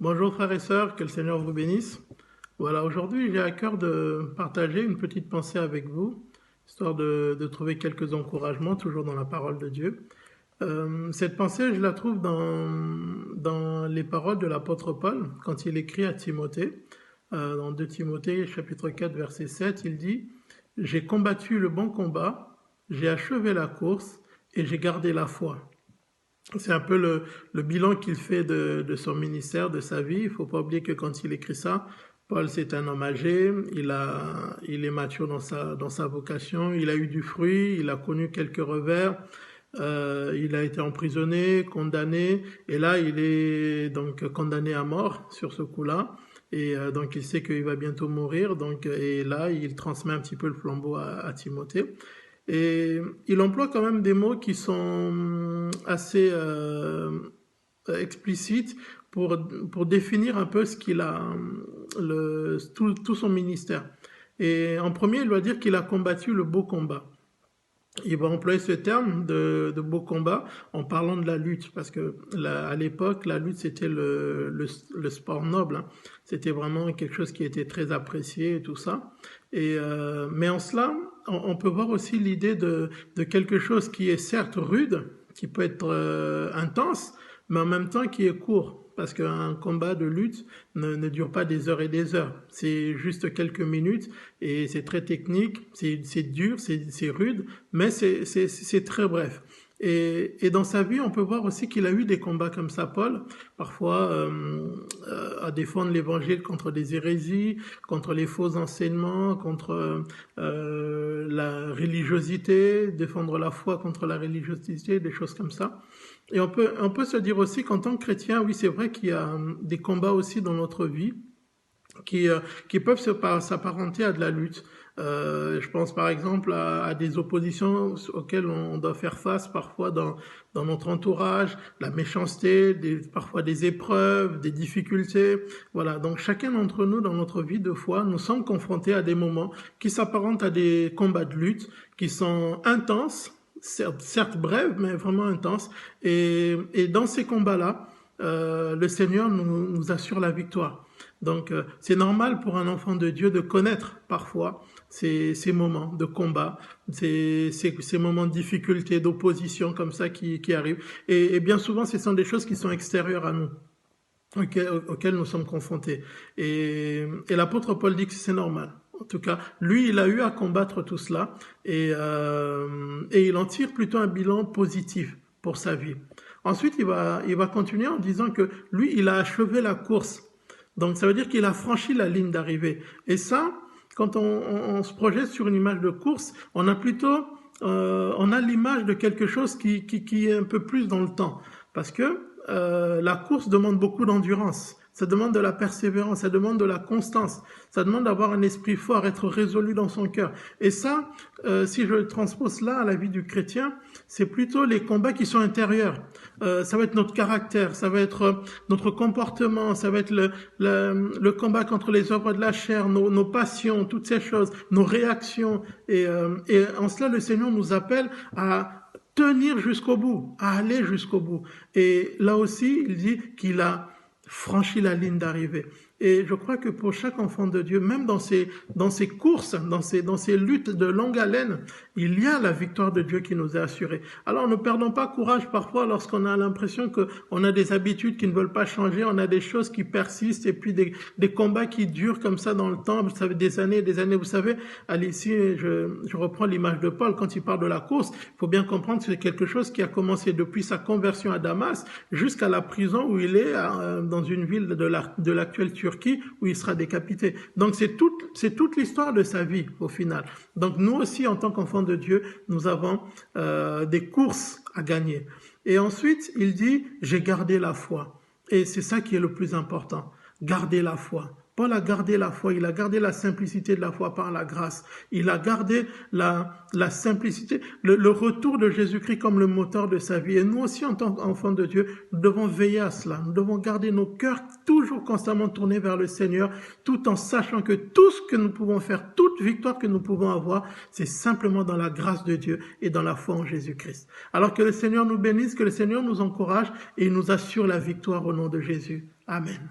Bonjour frères et sœurs, que le Seigneur vous bénisse. Voilà, aujourd'hui j'ai à cœur de partager une petite pensée avec vous, histoire de trouver quelques encouragements, toujours dans la parole de Dieu. Cette pensée, je la trouve dans les paroles de l'apôtre Paul, quand il écrit à Timothée. Dans 2 Timothée, chapitre 4, verset 7, il dit « J'ai combattu le bon combat, j'ai achevé la course et j'ai gardé la foi ». C'est un peu le bilan qu'il fait de son ministère, de sa vie. Il ne faut pas oublier que quand il écrit ça, Paul c'est un homme âgé, il est mature dans sa vocation, il a eu du fruit, il a connu quelques revers, il a été emprisonné, condamné, et là il est donc condamné à mort sur ce coup-là. Et donc il sait qu'il va bientôt mourir, et là il transmet un petit peu le flambeau à Timothée. Et il emploie quand même des mots qui sont assez explicites pour définir un peu ce qu'il a, tout son ministère. Et en premier, il doit dire qu'il a combattu le beau combat. Il va employer ce terme de beau combat en parlant de la lutte, parce que à l'époque, la lutte, c'était le sport noble. Hein. C'était vraiment quelque chose qui était très apprécié et tout ça. Mais en cela, on peut voir aussi l'idée de quelque chose qui est certes rude, qui peut être intense, mais en même temps qui est court. Parce qu'un combat de lutte ne dure pas des heures et des heures. C'est juste quelques minutes et c'est très technique, c'est dur, c'est rude, mais c'est très bref. Et dans sa vie, on peut voir aussi qu'il a eu des combats comme ça, Paul, parfois à défendre l'évangile contre des hérésies, contre les faux enseignements, contre la religiosité, défendre la foi contre la religiosité, des choses comme ça. Et on peut se dire aussi qu'en tant que chrétien, oui, c'est vrai qu'il y a des combats aussi dans notre vie qui peuvent s'apparenter à de la lutte. Je pense par exemple à des oppositions auxquelles on doit faire face parfois dans notre entourage, la méchanceté, parfois des épreuves, des difficultés. Voilà, donc chacun d'entre nous dans notre vie de foi, nous sommes confrontés à des moments qui s'apparentent à des combats de lutte, qui sont intenses, certes brèves, mais vraiment intenses. Et dans ces combats-là, le Seigneur nous assure la victoire. Donc c'est normal pour un enfant de Dieu de connaître parfois ces moments de combat, ces moments de difficulté, d'opposition comme ça qui arrivent. Et bien souvent, ce sont des choses qui sont extérieures à nous, auxquelles nous sommes confrontés. Et l'apôtre Paul dit que c'est normal. En tout cas, lui, il a eu à combattre tout cela et il en tire plutôt un bilan positif pour sa vie. Ensuite, il va continuer en disant que lui, il a achevé la course. Donc, ça veut dire qu'il a franchi la ligne d'arrivée. Et ça, quand on se projette sur une image de course, on a plutôt, on a l'image de quelque chose qui est un peu plus dans le temps. Parce que la course demande beaucoup d'endurance. Ça demande de la persévérance, ça demande de la constance, ça demande d'avoir un esprit fort, être résolu dans son cœur. Et ça, si je transpose là à la vie du chrétien, c'est plutôt les combats qui sont intérieurs. Ça va être notre caractère, ça va être notre comportement, ça va être le combat contre les œuvres de la chair, nos passions, toutes ces choses, nos réactions. Et en cela, le Seigneur nous appelle à tenir jusqu'au bout, à aller jusqu'au bout. Et là aussi, il dit qu'il a franchi la ligne d'arrivée. Et je crois que pour chaque enfant de Dieu, même dans ces courses, dans ces luttes de longue haleine, il y a la victoire de Dieu qui nous est assurée. Alors ne perdons pas courage parfois lorsqu'on a l'impression qu'on a des habitudes qui ne veulent pas changer, on a des choses qui persistent et puis des combats qui durent comme ça dans le temps, vous savez, des années et des années. Vous savez, ici, je reprends l'image de Paul quand il parle de la course. Il faut bien comprendre que c'est quelque chose qui a commencé depuis sa conversion à Damas jusqu'à la prison où il est dans une ville de l'actuelle Turquie où il sera décapité. Donc c'est toute l'histoire de sa vie au final. Donc nous aussi en tant qu'enfants de Dieu, nous avons des courses à gagner. Et ensuite, il dit « j'ai gardé la foi ». Et c'est ça qui est le plus important, garder la foi. Paul a gardé la foi, il a gardé la simplicité de la foi par la grâce. Il a gardé la simplicité, le retour de Jésus-Christ comme le moteur de sa vie. Et nous aussi, en tant qu'enfants de Dieu, nous devons veiller à cela. Nous devons garder nos cœurs toujours constamment tournés vers le Seigneur, tout en sachant que tout ce que nous pouvons faire, toute victoire que nous pouvons avoir, c'est simplement dans la grâce de Dieu et dans la foi en Jésus-Christ. Alors que le Seigneur nous bénisse, que le Seigneur nous encourage et il nous assure la victoire au nom de Jésus. Amen.